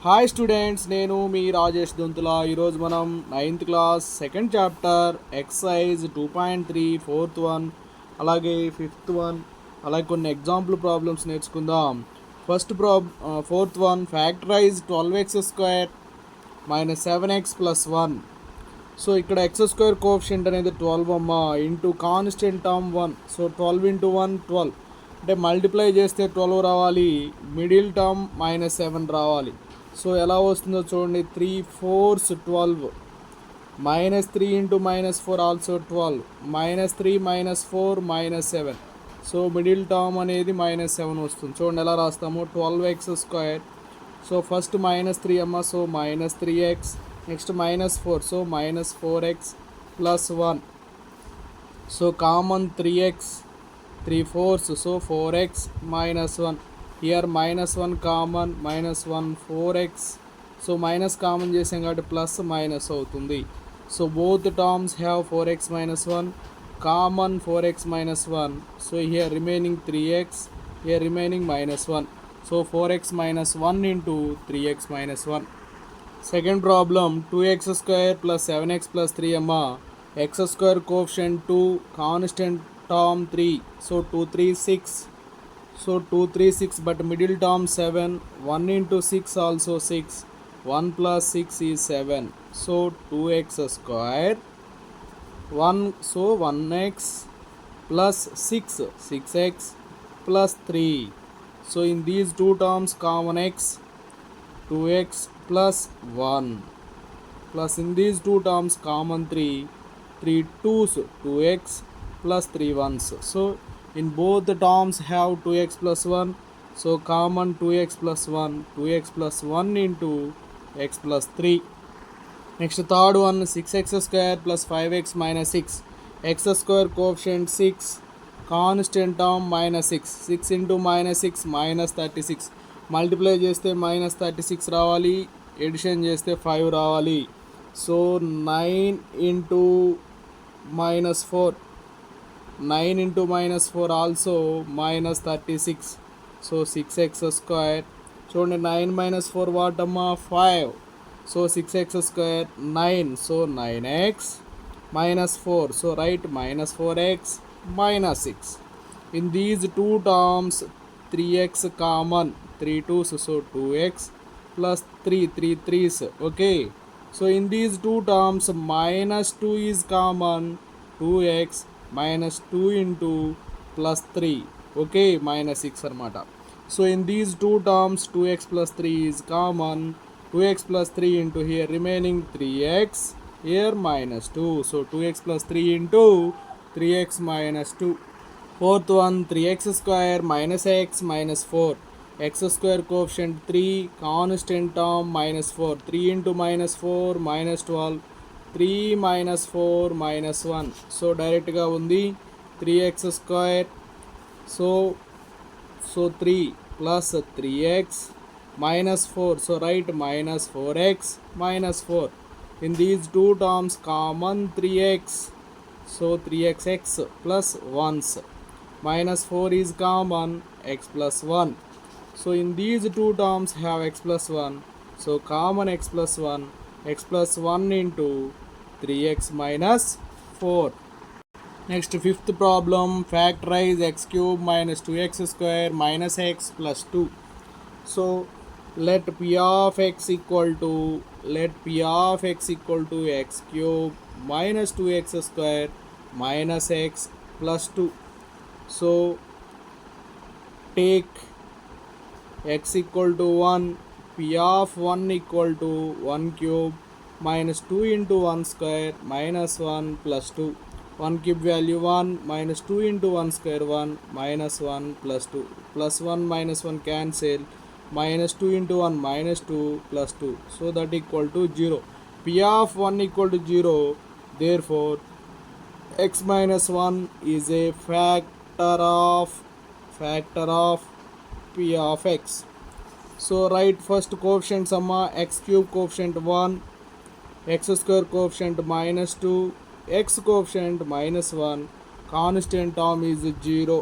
Hi students, నేను మీ రాజేష్ దొంతుల. ఈరోజు మనం 9th class second chapter exercise 2.3 fourth one, అలాగే ఫిఫ్త్ వన్, అలాగే కొన్ని ఎగ్జాంపుల్ ప్రాబ్లమ్స్ నేర్చుకుందాం. Fourth one, factorise 12x² minus 7x plus 1. So ఇక్కడ x² కోఎఫిషియంట్ అనేది 12 అమ్మ, into constant term 1. So 12 into 1 12, అంటే మల్టిప్లై చేస్తే 12 రావాలి, మిడిల్ టర్మ్ -7 రావాలి. సో ఎలా వస్తుందో చూడండి. 3 4s 12, -3 into -4 also 12, -3 -4 -7. So middle term అనేది -7 వస్తుంది. చూడండి ఎలా రాస్తాము. 12x². సో ఫస్ట్ -3 అమ్మ, so -3x, next -4, so -4x plus 1. So common 3x, 3 4s, so 4x -1. Here -1 common, -1 4x. So minus common చేసాం కాబట్టి ప్లస్ మైనస్ అవుతుంది. So both terms have 4x -1, common 4x -1. So here remaining 3x, here remaining -1. So 4x -1 into 3x -1. Second problem, 2x² plus 7x plus 3 అమ్మ. x² coefficient 2, constant term 3. So 2 3 6. So 2 3 6, but middle term 7. 1 into 6 also 6. 1 plus 6 is 7. So 2x². 1, so 1x plus 6, 6x plus 3. So in these two terms common x, 2x plus 1. Plus in these two terms common 3. 3 2s, 2x plus 3 1s. So in both the terms have 2x plus 1. So common 2x plus 1. 2x plus 1 into x plus 3. Next third one, 6x² plus 5x minus 6. x² coefficient 6, constant term -6. 6 into -6 -36. Multiply చేస్తే -36 రావాలి, edition చేస్తే 5 రావాలి. So 9 into -4, 9 into -4 also -36. So 6x². చూడండి 9 - 4 వాటమ్మా 5. So 6x², 9. So 9x -4. So right -4x -6. In these two terms 3x common, 3 2s, so 2x plus 3 3 3s. Okay, so in these two terms -2 is common, 2x -2 into plus 3. Okay, -6 అనమాట. So in these two terms 2x plus 3 is common, 2x plus 3 into here remaining 3x, here -2. So 2x plus 3 into 3x -2. Fourth one, 3x² minus x minus 4. x² coefficient 3, constant term -4. 3 into -4 -12. 3 -4 -1. So డైరెక్ట్గా ఉంది 3x². So 3 plus 3x -4. So right -4x -4. In these two terms common 3x. So 3xx plus 1s. -4 is common, x plus 1. So in these two terms have x plus 1. So common x plus 1. X plus 1 into 3x minus 4. Next fifth problem, factorize x³ minus 2x² minus x plus 2. So let p of x equal to x³ minus 2x² minus x plus 2. So take x equal to 1, p of 1 equal to 1³ minus 2 into 1 square minus 1 plus 2. 1³ value 1, minus 2 into 1 square 1, minus 1 plus 2. Plus 1 minus 1 cancel, minus 2 into 1 minus 2 plus 2. So that equal to 0. P of 1 equal to 0. Therefore x minus 1 is a factor of p of x. So write first coefficient summa, x³ coefficient 1, x² coefficient -2, x coefficient -1, constant term is 0.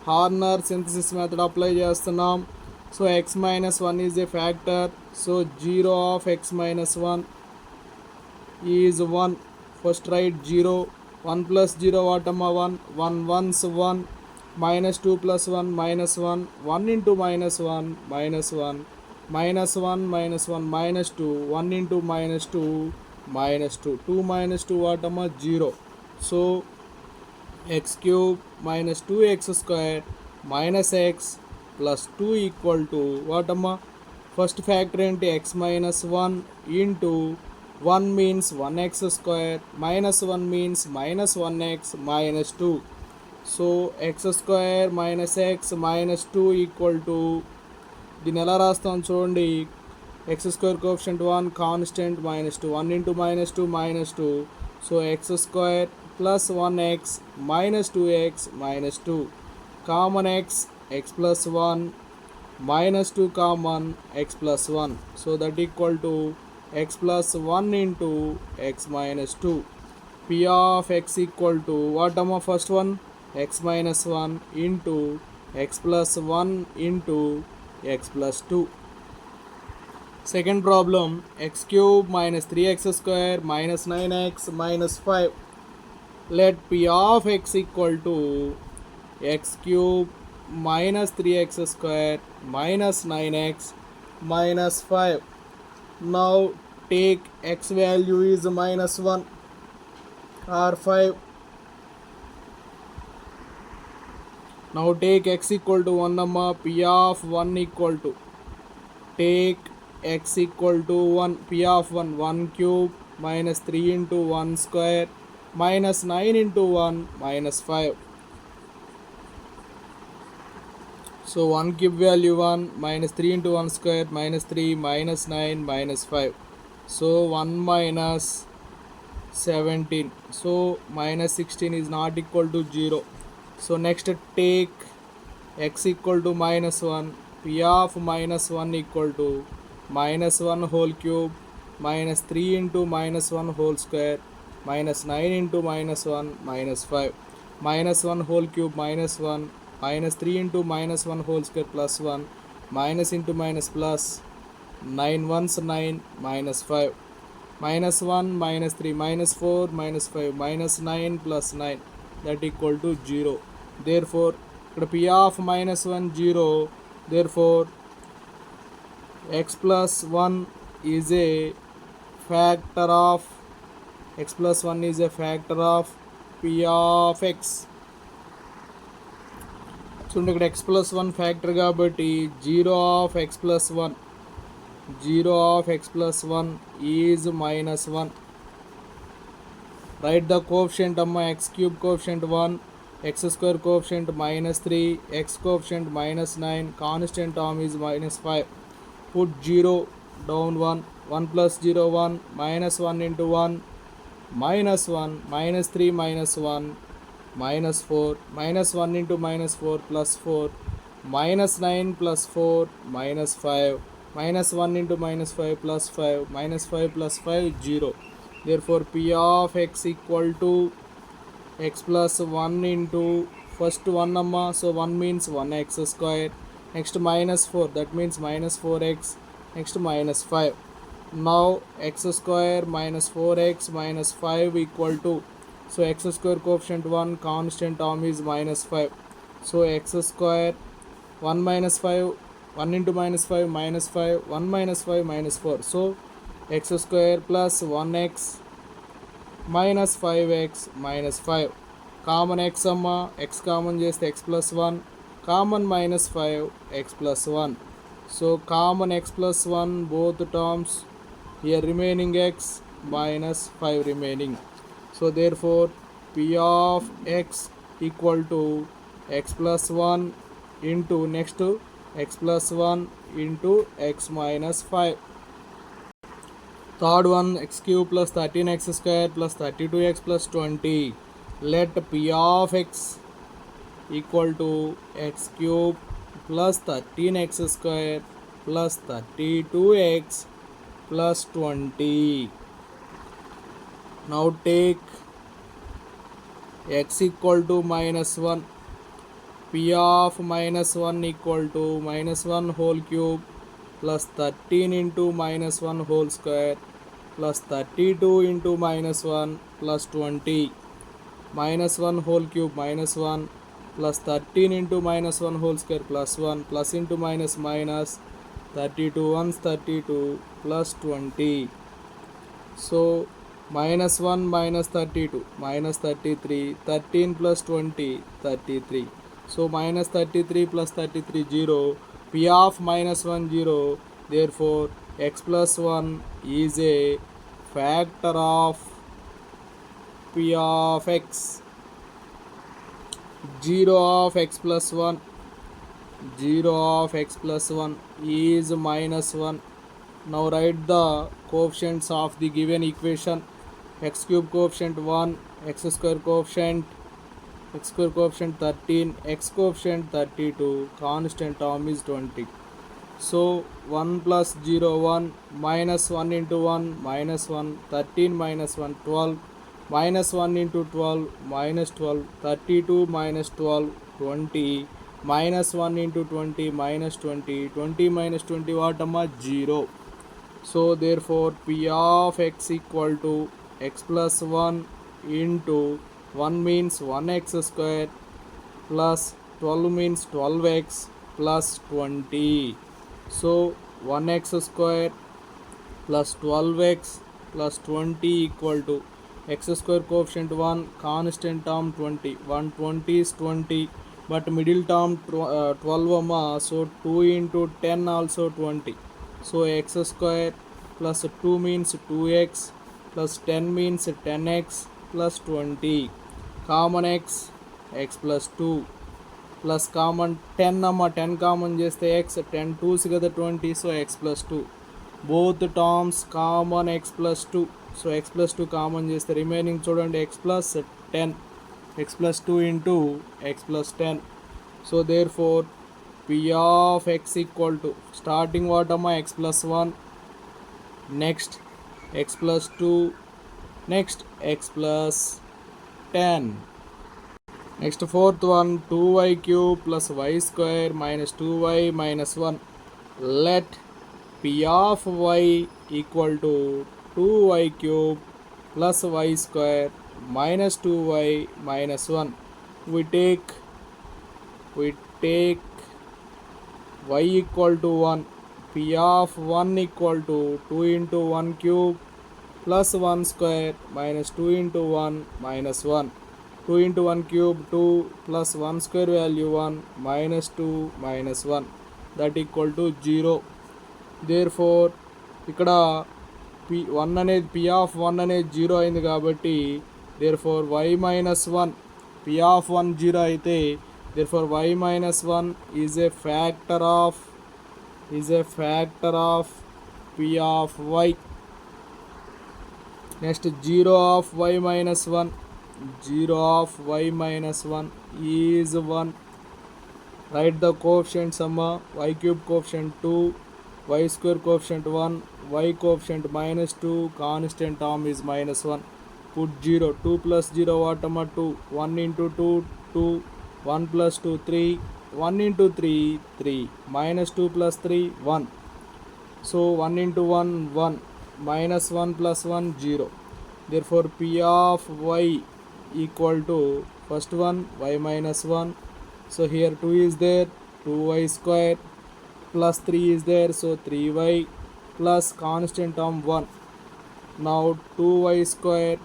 Horner synthesis method apply చేస్తున్నాం. So x minus 1 is a factor. So 0 of x minus 1 is 1. First write 0. 1 plus 0 what 1. 1 ones 1. Minus 2 plus 1 minus 1. 1 into minus 1 minus 1. Minus 1 minus 1 minus 2. 1 into minus 2 minus 2. 2 minus 2 what 0. So x cube minus 2x square minus x plus 2 equal to what first factor into x minus 1 into 1 means 1x square minus 1 means minus 1x minus 2. So x square minus x minus 2 equal to దీన్ని ఎలా రాస్తాం చూడండి. X square coefficient 1 constant minus 2 1 into minus 2 minus 2. So X square plus 1x minus 2x minus 2 common x plus 1 minus 2 common x plus 1. So that equal to x plus 1 into x minus 2. P of x equal to what first one? X minus 1 into x plus 1 into x plus 2. Second problem, x cube minus 3x square minus 9x minus 5. Let P of x equal to x cube minus 3x square minus 9x minus 5. Now take x value is minus 1 or 5. Now take x equal to 1 number. P of 1 equal to, take x equal to 1. P of 1 1 cube minus 3 into 1 square minus 9 into 1 minus 5. So 1 cube value 1 minus 3 into 1 square minus 3 minus 9 minus 5. So 1 minus 17. So minus 16 is not equal to 0. So next take x equal to minus 1. P of minus 1 equal to minus 1 whole cube minus 3 into minus 1 whole square minus 9 into minus 1 minus 5. Minus 1 whole cube minus 1 minus 3 into minus 1 whole square plus 1 minus into minus plus 9 ones 9 minus 5 minus 1 minus 3 minus 4 minus 5 minus 9 plus 9 that equal to 0. Therefore P of minus 1 0. Therefore x plus 1 is a factor of x plus 1 is a factor of P of x. చూడండి ఇక్కడ x plus 1 factor కాబట్టి 0 of x plus 1 0 of x plus 1 is minus 1. Write the coefficient x cube coefficient 1, x square coefficient minus 3, x coefficient minus 9, constant term is minus 5. Put 0 down 1, 1 plus 0 1, minus 1 into 1 minus 1, minus 3 minus 1 minus 4, minus 1 into minus 4 plus 4, minus 9 plus 4 minus 5, minus 1 into minus 5 plus 5, minus 5 plus 5 0. Therefore P of x equal to x plus 1 into first 1 number, so 1 means 1x square, next minus 4 that means minus 4x, next minus 5. Now x square minus 4x minus 5 equal to, so x square coefficient 1 constant term is minus 5. So x square 1 minus 5, 1 into minus 5 minus 5, 1 minus 5 minus 4. So x square plus 1x minus 5x minus 5. Common x amma, x common చేస్తే x plus 1, common minus 5 x plus 1. So common x plus 1 both terms, here remaining x minus 5 remaining. So therefore P of x equal to x plus 1 into next to x plus 1 into x minus 5. Third one, x cube plus 13x square plus 32x plus 20. Let P of x equal to x cube plus 13x square plus 32x plus 20. Now take x equal to minus 1. p of minus 1 equal to minus 1 whole cube plus 13 into minus 1 whole square plus 32 into minus 1 plus 20 minus 1 whole cube minus 1 plus 13 into minus 1 whole square plus 1 plus into minus minus 32 ones 32 plus 20. So minus 1 minus 32 minus 33 13 plus 20 33. So minus 33 plus 33 0. P of minus 1 0. Therefore x plus 1 is a factor of P of x. 0 of x plus 1 0 of x plus 1 is minus 1. Now write the coefficients of the given equation. X cube coefficient 1, x square coefficient 13, x coefficient 32, constant term is 20. So 1 plus 0 1 minus 1 into 1 minus 1 13 minus 1 12 minus 1 into 12 minus 12 32 minus 12 20 minus 1 into 20 minus 20 20 minus 20 what 0. So therefore P of x equal to x plus 1 into 1 means 1x square plus 12 means 12x plus 20. So 1x square plus 12x plus 20 equal to x square coefficient 1 constant term 20 120 is 20 but middle term 12 so 2 into 10 also 20. So x square plus 2 means 2x plus 10 means 10x plus 20. Common x plus 2 plus common 10 10 common చేస్తే x 10 2s కదా 20 so x plus 2. Both terms common x plus 2 so x plus 2 common చేస్తే remaining చూడండి x plus 10 x plus 2 into x plus 10. So therefore P of x equal to starting what x plus 1 next x plus 2 next x plus 10. Next fourth one 2y cube plus y square minus 2y minus 1. Let P of y equal to 2y cube plus y square minus 2y minus 1. We take y equal to 1. P of 1 equal to 2 into 1 cube plus 1 square minus 2 into 1 minus 1. 2 into 1 cube 2 plus 1 square value 1 minus 2 minus 1 that equal to 0. Therefore ఇక్కడ p1 అనేది p of 1 అనేది 0 అయింది కాబట్టి therefore y minus 1 p of 1 0 అయితే therefore y minus 1 is a factor of p of y. Next 0 of y minus 1 0 of y minus 1 is 1. Write the coefficients y cube coefficient 2 y square coefficient 1 y coefficient minus 2 constant term is minus 1. Put 0 2 plus 0 what 2 1 into 2 2 1 plus 2 3 1 into 3 3 minus 2 plus 3 1. So 1 into 1 1 minus 1 plus 1 0. Therefore P of y equal to first one y minus 1. So here 2 is there 2y square plus 3 is there so 3y plus constant term 1. Now 2y square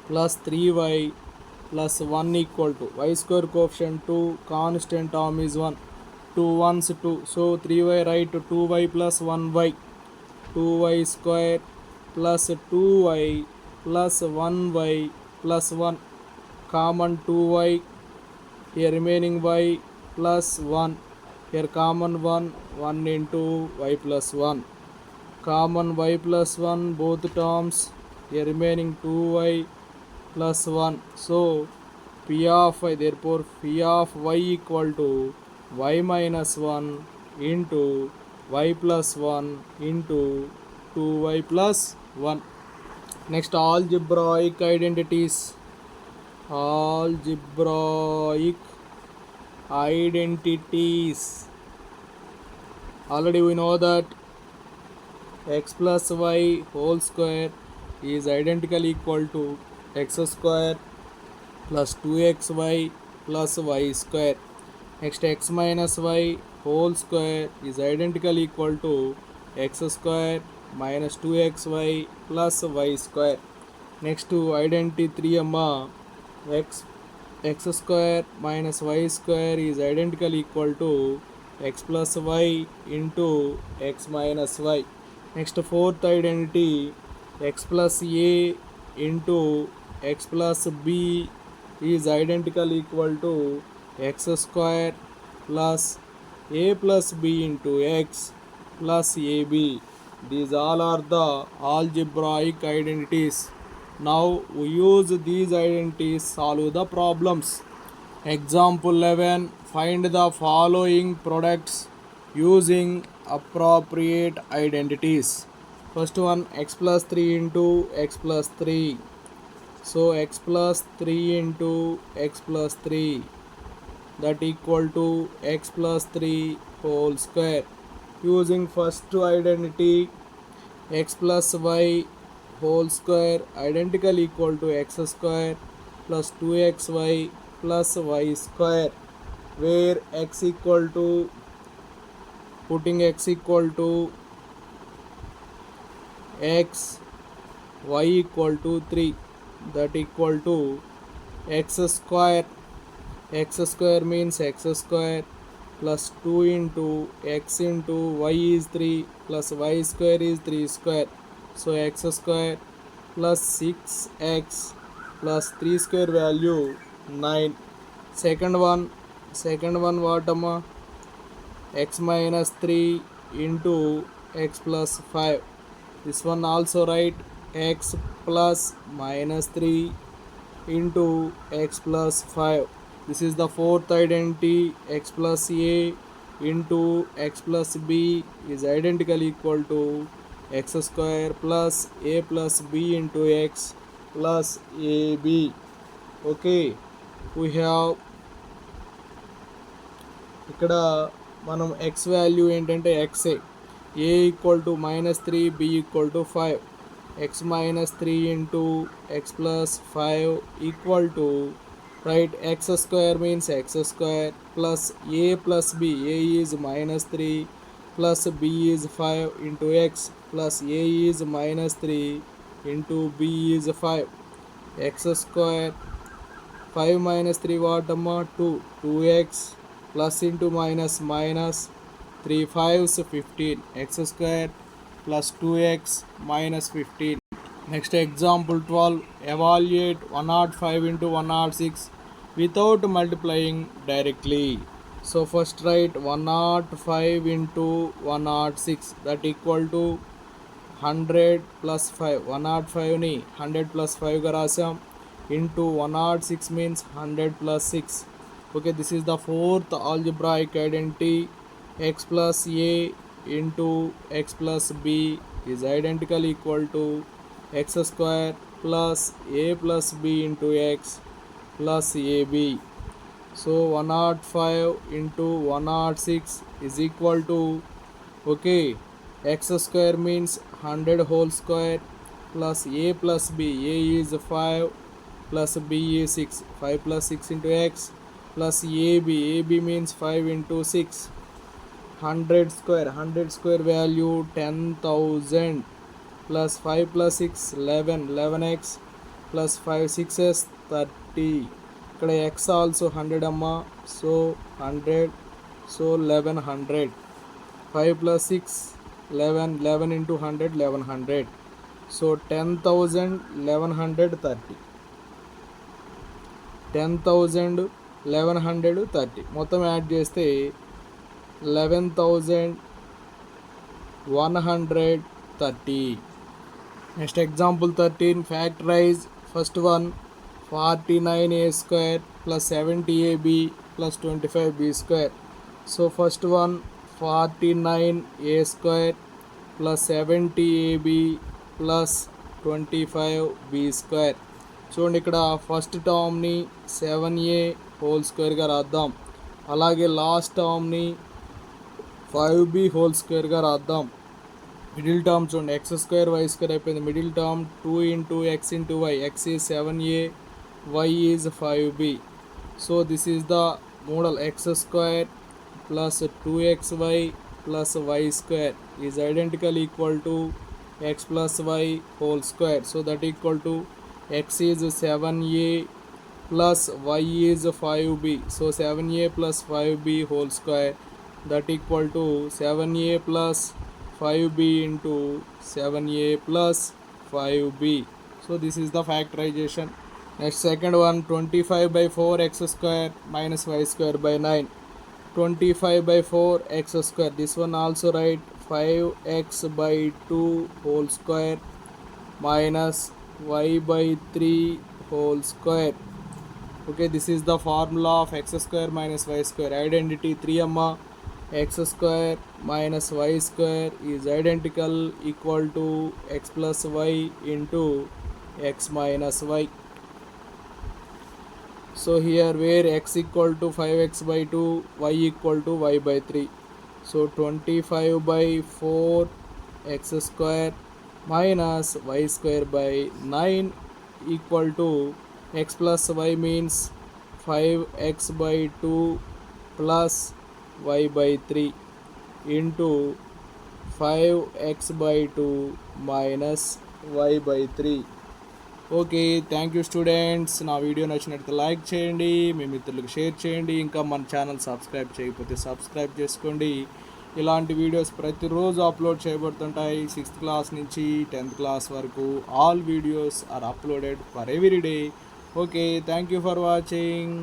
plus 3y plus 1 equal to y square coefficient 2 constant term is 1. 2 ones 2 so 3y right 2y plus 1y 2y square plus 2y plus 1y plus 1 common 2y here remaining y plus 1 here common 1 into y plus 1 common y plus 1 both terms here remaining 2y plus 1. So P of y therefore P of y equal to y minus 1 into y plus 1 into 2y plus 1. Next algebraic identities. Algebraic identities. Already we know that x plus y whole square is identical equal to x square plus 2xy plus y square. Next, x minus y whole square is identical equal to x square minus 2xy plus y square. Next to identity 3 amma, x square minus y square is identical equal to x plus y into x minus y. Next, fourth identity, x plus a into x plus b is identical equal to x square plus a plus b into x plus ab. These all are the algebraic identities. Now we use these identities solve the problems. Example 11, find the following products using appropriate identities. First one, x plus 3 into x plus 3. So x plus 3 into x plus 3, that equal to x plus 3 whole square. Using first identity, x plus y whole square identical equal to x square plus 2xy plus y square, where x equal to, putting x equal to x, y equal to 3, that equal to x square. X square means x square plus 2 into x into y is 3 plus y square is 3 square. So x square plus 6x plus 3 square value 9. Second one what amma? X minus 3 into x plus 5. This one also write x plus minus 3 into x plus 5. This is the fourth identity, x plus a into x plus b is identical equal to x square plus a plus b into x plus ab. Okay, we have ఇక్కడ మనం x value ఏంటంటే xఏ, a equal to -3, b equal to 5. x minus 3 into x plus 5 equal to, right, x square means x square plus a plus b, a is -3 plus b is 5 into x plus a is -3 into b is 5. X square 5 minus 3 what amma? 2, 2x plus into minus minus 3 5s 15, x square plus 2x minus 15. Next, example 12, evaluate 105 into 106 without multiplying directly. So first write 105 into 106, that equal to 100 plus 5. 105 ni 100 plus 5 ga rasam, into 106 means 100 plus 6. Okay, this is the fourth algebraic identity. X plus a into x plus b is identical equal to x square plus a plus b into x plus ab. So 105 into 106 is equal to, okay, x square means 100 whole square plus a plus b, a is 5 plus b is 6, 5 plus 6 into x plus ab, ab means 5 into 6, 100 square value 10,000 plus 5 plus 6 11, 11x plus 5 6s 30. ఇక్కడ x also 100 amma, so 100, so 1100. 5 plus 6 11, 11 into 100 1100, so 10,000 1130, 10,000 1130 మొత్తం add చేస్తే 11,130. Next, example 13, factorize. First one, 49a square plus 70ab plus 25b square. So first one, 49a square plus 70ab plus 25b square. చూడండి, ఇక్కడ first టర్మ్ని 7a whole స్క్వేర్గా రాద్దాం. అలాగే last టర్మ్ని 5b whole స్క్వేర్గా రాద్దాం. Middle term చూడండి, x square y square అయిపోయింది. Middle term 2 into x into y, x is 7a, y is 5b. So this is the model x square plus 2xy plus y square is identical equal to x plus y whole square. So that equal to x is 7a plus y is 5b. So 7a plus 5b whole square, that equal to 7a plus 5b into 7a plus 5b. So this is the factorization. Next second one, 25 by 4 x square minus y square by 9. 25 by 4 x square, this one also write 5x by 2 whole square minus y by 3 whole square. Okay, this is the formula of x square minus y square. Identity 3 amma, x square minus y square is identical equal to x plus y into x minus y. So here where x equal to 5x by 2, y equal to y by 3. So 25 by 4 x square minus y square by 9 equal to x plus y means 5x by 2 plus y by 3 into 5x by 2 minus y by 3. Okay, thank you students. నా video నచ్చినట్లయితే like చేయండి, మీ మిత్రులకు share చేయండి. ఇంకా మన channel subscribe చేయకపోతే subscribe చేసుకోండి. ఇలాంటి వీడియోస్ ప్రతిరోజు అప్లోడ్ చేయబడుతుంటాయి. 6th క్లాస్ నుంచి 10th క్లాస్ వరకు all videos are uploaded for every day. Okay, thank you for watching.